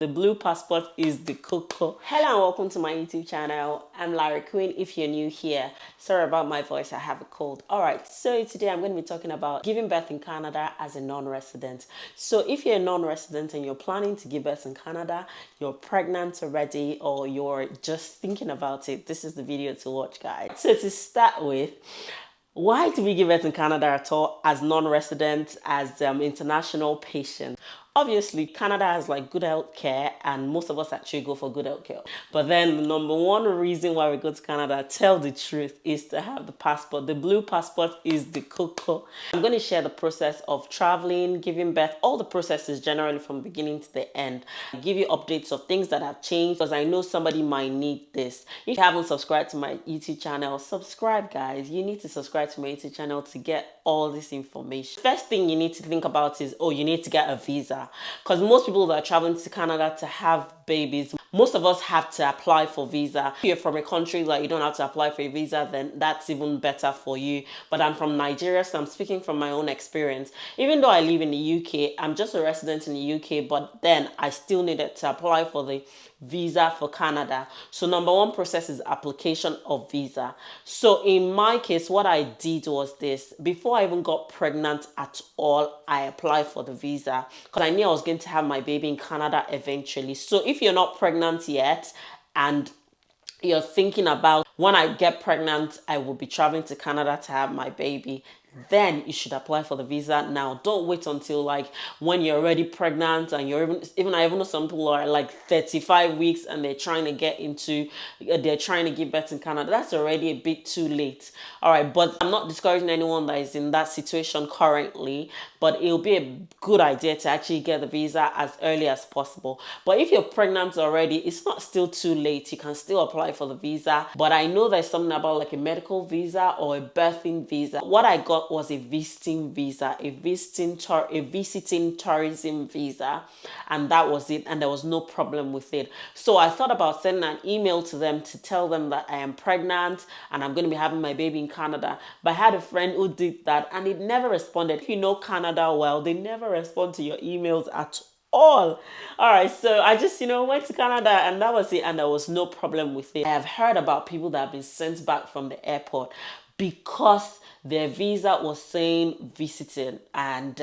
The blue passport is the cocoa. Hello and welcome to my YouTube channel. I'm Larryqueen if you're new here. Sorry about my voice, I have a cold. Alright, so today I'm going to be talking about giving birth in Canada as a non-resident. So if you're a non-resident and you're planning to give birth in Canada, you're pregnant already or you're just thinking about it, this is the video to watch, guys. So to start with, why do we give birth in Canada at all as non-residents, as international patients? Obviously, Canada has like good health care and most of us actually go for good health care. But then the number one reason why we go to Canada, tell the truth, is to have the passport. The blue passport is the cocoa. I'm going to share the process of traveling, giving birth, all the processes generally from beginning to the end. I'll give you updates of things that have changed because I know somebody might need this. If you haven't subscribed to my YouTube channel, subscribe, guys. You need to subscribe to my YouTube channel to get all this information. First thing you need to think about is, you need to get a visa. Because most people that are traveling to Canada to have babies, most of us have to apply for visa. If you're from a country that you don't have to apply for a visa, then that's even better for you. But I'm from Nigeria, so I'm speaking from my own experience. Even though I live in the UK, I'm just a resident in the UK, but then I still needed to apply for the visa for Canada. So number one process is application of visa. So in my case, what I did was this. Before I even got pregnant at all, I applied for the visa because I knew I was going to have my baby in Canada eventually. So if you're not pregnant yet and you're thinking about, when I get pregnant, I will be traveling to Canada to have my baby, then you should apply for the visa now. Don't wait until like when you're already pregnant and you're I even know some people are like 35 weeks and they're trying to give birth in Canada. That's already a bit too late. All right, but I'm not discouraging anyone that is in that situation currently, but it'll be a good idea to actually get the visa as early as possible. But if you're pregnant already, it's not still too late. You can still apply for the visa. But I know there's something about like a medical visa or a birthing visa. What I got was a visiting visa, a visiting tourism visa, and that was it, and there was no problem with it. So I thought about sending an email to them to tell them that I am pregnant and I'm going to be having my baby in Canada. But I had a friend who did that and it never responded. If you know Canada well, they never respond to your emails at all. Right, so I just went to Canada and that was it, and there was no problem with it. I have heard about people that have been sent back from the airport because their visa was saying visiting and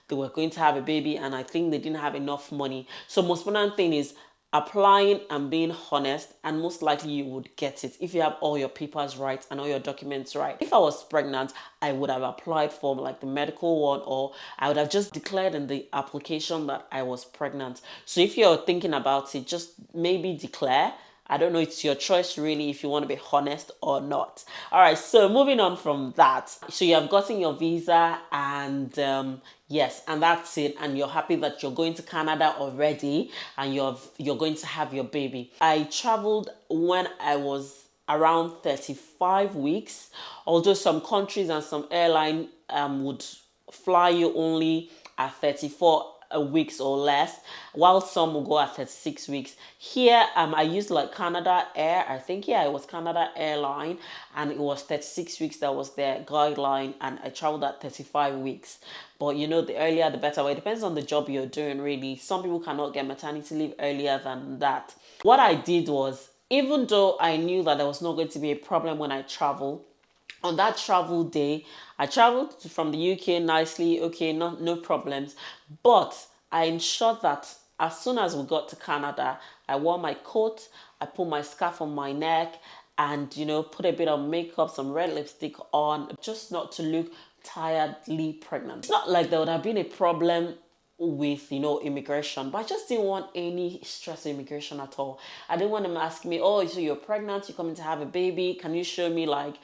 they were going to have a baby, and I think they didn't have enough money. So most important thing is applying and being honest, and most likely you would get it if you have all your papers right and all your documents right. If I was pregnant, I would have applied for like the medical one, or I would have just declared in the application that I was pregnant. So if you're thinking about it, just maybe declare. I don't know, it's your choice really if you want to be honest or not. All right, so moving on from that. So you have gotten your visa and yes, and that's it. And you're happy that you're going to Canada already and you're going to have your baby. I traveled when I was around 35 weeks, although some countries and some airline would fly you only at 34 weeks or less, while some will go at 36 weeks. Here, I used like Canada Air. I think, yeah, it was Canada Airline, and it was 36 weeks that was their guideline, and I traveled at 35 weeks. But the earlier the better. Well, it depends on the job you're doing, really. Some people cannot get maternity leave earlier than that. What I did was, even though I knew that there was not going to be a problem when I travel, on that travel day, I traveled from the UK nicely, okay, no problems. But I ensured that as soon as we got to Canada, I wore my coat, I put my scarf on my neck, and put a bit of makeup, some red lipstick on, just not to look tiredly pregnant. It's not like there would have been a problem with immigration, but I just didn't want any stress of immigration at all. I didn't want them asking me, oh, so you're pregnant, you're coming to have a baby, can you show me like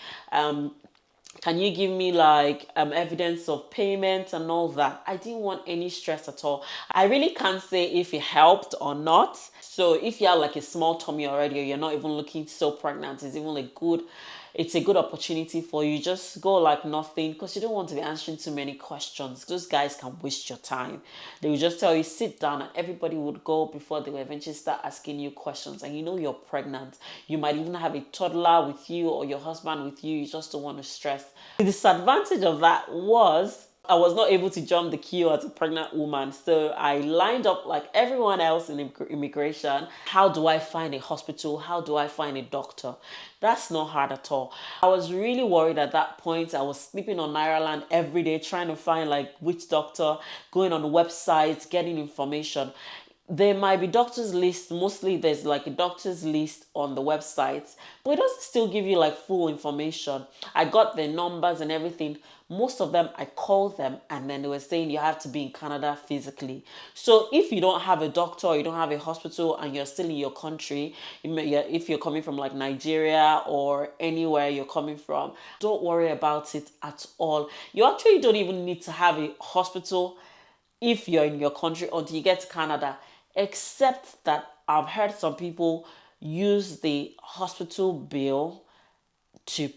can you give me like evidence of payment and all that? I didn't want any stress at all. I really can't say if it helped or not. So if you have like a small tummy already, or you're not even looking so pregnant, it's a good opportunity for you. Just go like nothing, because you don't want to be answering too many questions. Those guys can waste your time. They will just tell you sit down, and everybody would go before they will eventually start asking you questions. And you're pregnant. You might even have a toddler with you or your husband with you. You just don't want to stress. The disadvantage of that was I was not able to jump the queue as a pregnant woman. So I lined up like everyone else in immigration. How do I find a hospital? How do I find a doctor? That's not hard at all. I was really worried at that point. I was sleeping on Ireland every day trying to find like which doctor, going on websites, getting information. There might be doctors list, mostly there's like a doctors list on the websites, but it doesn't still give you like full information. I got their numbers and everything. Most of them I called them and then they were saying you have to be in Canada physically. So if you don't have a doctor or you don't have a hospital and you're still in your country, if you're coming from like Nigeria or anywhere you're coming from, don't worry about it at all. You actually don't even need to have a hospital if you're in your country until you get to Canada. Except that I've heard some people use the hospital bill to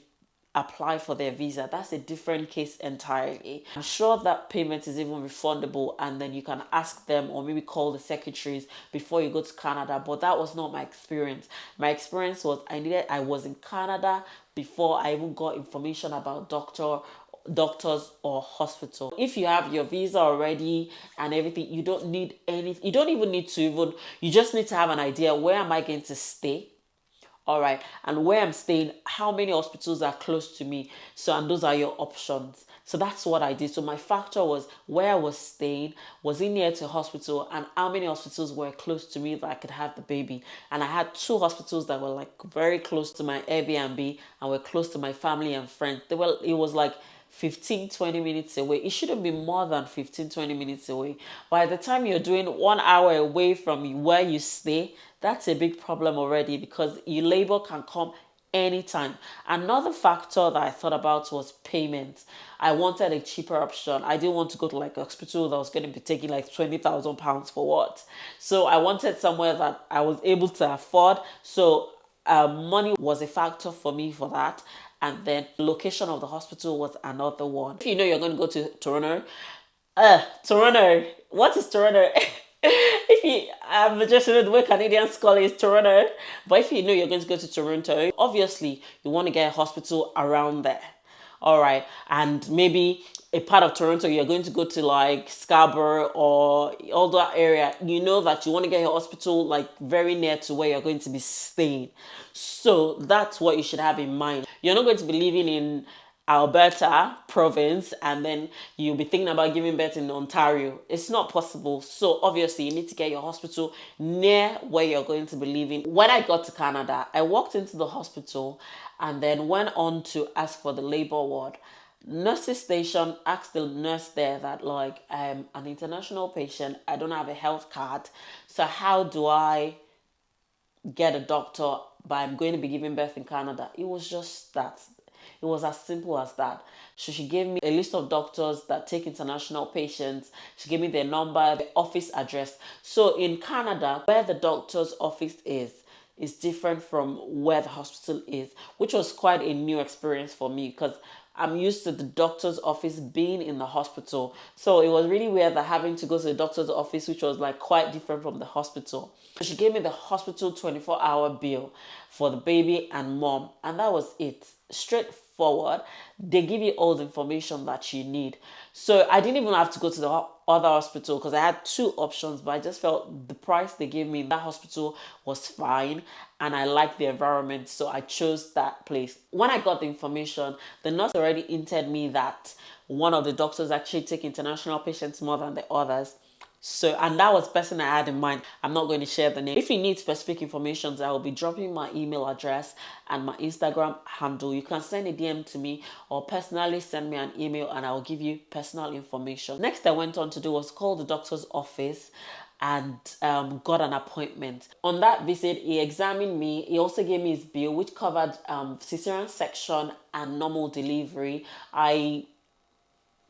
apply for their visa. That's a different case entirely. I'm sure that payment is even refundable and then you can ask them or maybe call the secretaries before you go to Canada. But that was not my experience. My experience was I was in Canada before I even got information about doctors or hospital. If you have your visa already and everything, you don't need anything. You don't even need to you just need to have an idea, where am I going to stay? All right, and where I'm staying, how many hospitals are close to me? So, and those are your options. So that's what I did. So my factor was where I was staying, was it near to a hospital, and how many hospitals were close to me that I could have the baby. And I had two hospitals that were like very close to my Airbnb and were close to my family and friends. It was like 15-20 minutes away. It shouldn't be more than 15-20 minutes away. By the time you're doing 1 hour away from where you stay, that's a big problem already, because your labor can come anytime. Another factor that I thought about was payment. I wanted a cheaper option. I didn't want to go to like a hospital that was going to be taking like £20,000 for what. So I wanted somewhere that I was able to afford. So money was a factor for me for that. And then location of the hospital was another one. If you know you're going to go to Toronto, Toronto, what is Toronto? If you, I'm just the way Canadians call it is Toronto. But if you know you're going to go to Toronto, obviously you want to get a hospital around there. All right, and maybe a part of Toronto you're going to go to like Scarborough or all that area. You know that you want to get a hospital like very near to where you're going to be staying. So that's what you should have in mind. You're not going to be living in Alberta province and then you'll be thinking about giving birth in Ontario. It's not possible. So obviously you need to get your hospital near where you're going to be living. When I got to Canada, I walked into the hospital and then went on to ask for the labor ward. Nurses station asked the nurse there that like I'm an international patient, I don't have a health card, so how do I get a doctor, but I'm going to be giving birth in Canada? It was just that. It was as simple as that. So she gave me a list of doctors that take international patients. She gave me their number, the office address. So in Canada, where the doctor's office is different from where the hospital is, which was quite a new experience for me because I'm used to the doctor's office being in the hospital. So it was really weird that having to go to the doctor's office, which was like quite different from the hospital. So she gave me the hospital 24-hour bill for the baby and mom, and that was it. Straightforward. They give you all the information that you need. So I didn't even have to go to the other hospital because I had two options, but I just felt the price they gave me in that hospital was fine and I liked the environment, so I chose that place. When I got the information, the nurse already hinted me that one of the doctors actually take international patients more than the others. So, and that was the person I had in mind. I'm not going to share the name. If you need specific information, I will be dropping my email address and my Instagram handle. You can send a DM to me or personally send me an email and I will give you personal information. Next I went on to do was call the doctor's office and got an appointment. On that visit, he examined me. He also gave me his bill, which covered cesarean section and normal delivery. I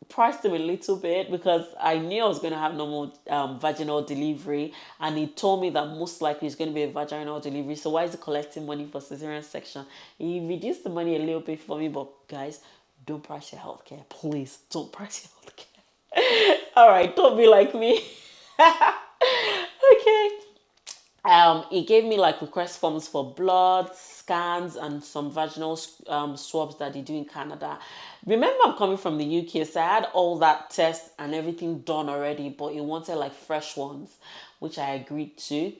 priced him a little bit because I knew I was going to have normal vaginal delivery, and he told me that most likely it's going to be a vaginal delivery, so why is he collecting money for cesarean section? He reduced the money a little bit for me, but guys, don't price your healthcare. Please don't price your healthcare. All right, don't be like me. Okay. It gave me like request forms for blood, scans, and some vaginal swabs that they do in Canada. Remember, I'm coming from the UK, so I had all that test and everything done already, but it wanted like fresh ones, which I agreed to.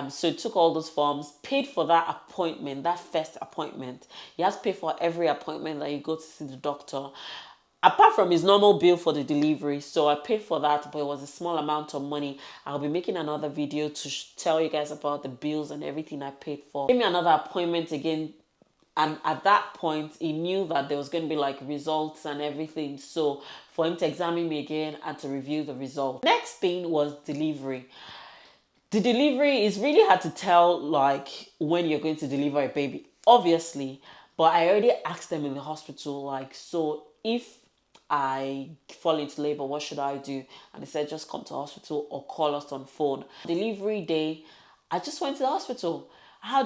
So it took all those forms, paid for that appointment, that first appointment. You have to pay for every appointment that you go to see the doctor, apart from his normal bill for the delivery. So I paid for that, but it was a small amount of money. I'll be making another video to tell you guys about the bills and everything I paid for. Give me another appointment again, and at that point he knew that there was going to be like results and everything, so for him to examine me again and to review the result. Next thing was delivery. The delivery is really hard to tell like when you're going to deliver a baby, obviously, but I already asked them in the hospital, like, so if I fall into labor, what should I do? And they said, just come to hospital or call us on phone. Delivery day, I just went to the hospital.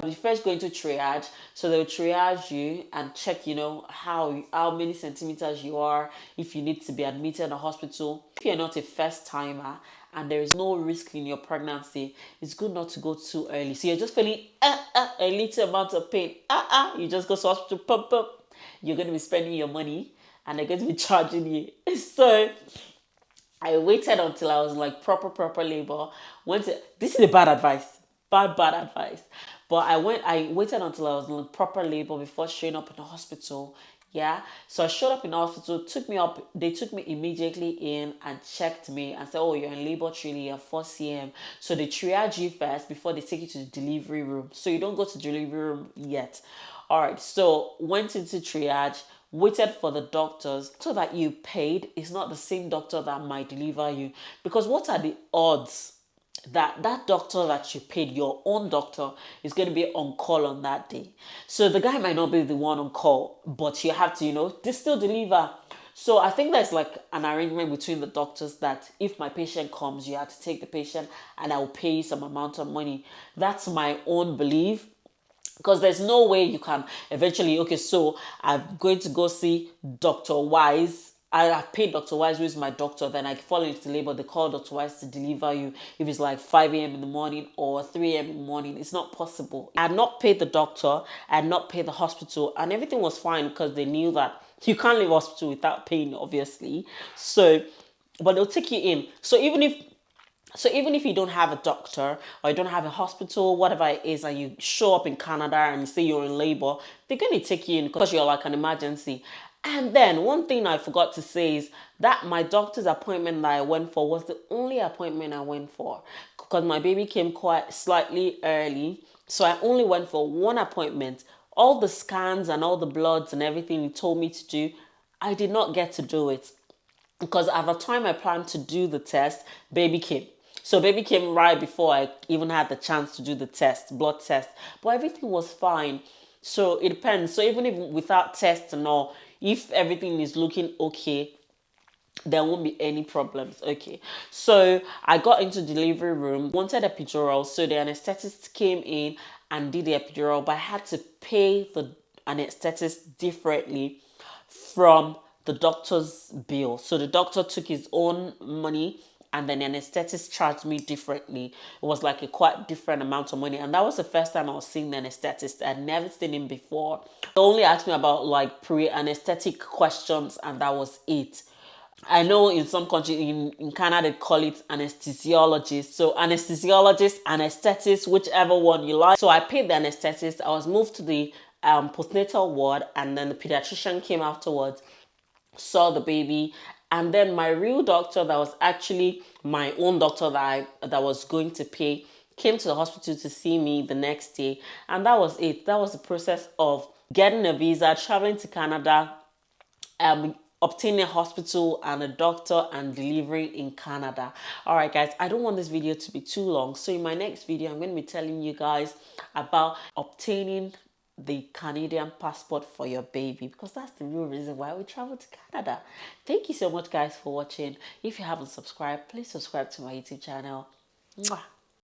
You first go into triage, so they'll triage you and check, you know, how many centimeters you are, if you need to be admitted in a hospital. If you're not a first timer and there is no risk in your pregnancy, it's good not to go too early. So you're just feeling a little amount of pain, you just go to hospital, pump. You're going to be spending your money and they're going to be charging you. So I waited until I was like proper labor. This is a bad advice. Bad advice. But I waited until I was in proper labor before showing up in the hospital. Yeah. So I showed up in the hospital, they took me immediately in and checked me and said, oh, you're in labor truly, you're 4 cm. So they triage you first before they take you to the delivery room. So you don't go to the delivery room yet. All right. So went into triage, waited for the doctors. So that you paid is not the same doctor that might deliver you, because what are the odds that doctor that you paid, your own doctor, is going to be on call on that day? So the guy might not be the one on call, but you have to, you know, they still deliver. So I think there's like an arrangement between the doctors that if my patient comes, you have to take the patient and I will pay you some amount of money. That's my own belief. Because there's no way you can eventually, okay, so I'm going to go see Dr. Wise. I have paid Dr. Wise, who is my doctor, then I fall into labor, they call Dr. Wise to deliver you if it's like 5 a.m. in the morning or 3 a.m. in the morning. It's not possible. I had not paid the doctor, I had not paid the hospital, and everything was fine because they knew that you can't leave hospital without paying, obviously. So, but they'll take you in. So even if you don't have a doctor or you don't have a hospital, whatever it is, and you show up in Canada and you say you're in labor, they're going to take you in because you're like an emergency. And then one thing I forgot to say is that my doctor's appointment that I went for was the only appointment I went for, because my baby came quite slightly early. So I only went for one appointment. All the scans and all the bloods and everything he told me to do, I did not get to do it, because at the time I planned to do the test, baby came. So baby came right before I even had the chance to do the test, blood test. But everything was fine. So it depends. So even if without test and all, if everything is looking okay, there won't be any problems. Okay. So I got into the delivery room, wanted a epidural. So the anesthetist came in and did the epidural, but I had to pay the anesthetist differently from the doctor's bill. So the doctor took his own money and then the anesthetist charged me differently. It was like a quite different amount of money. And that was the first time I was seeing the anesthetist. I'd never seen him before. They only asked me about like pre-anesthetic questions and that was it. I know in some countries, in Canada, they call it anesthesiologist. So anesthesiologist, anesthetist, whichever one you like. So I paid the anesthetist. I was moved to the postnatal ward, and then the pediatrician came afterwards, saw the baby, and then my real doctor, that was actually my own doctor that was going to pay, came to the hospital to see me the next day. And that was it. That was the process of getting a visa, traveling to Canada, obtaining a hospital and a doctor, and delivering in Canada. All right, guys, I don't want this video to be too long. So in my next video, I'm going to be telling you guys about obtaining the Canadian passport for your baby, because that's the real reason why we travel to Canada. Thank you so much, guys, for watching. If you haven't subscribed, please subscribe to my YouTube channel. Mwah.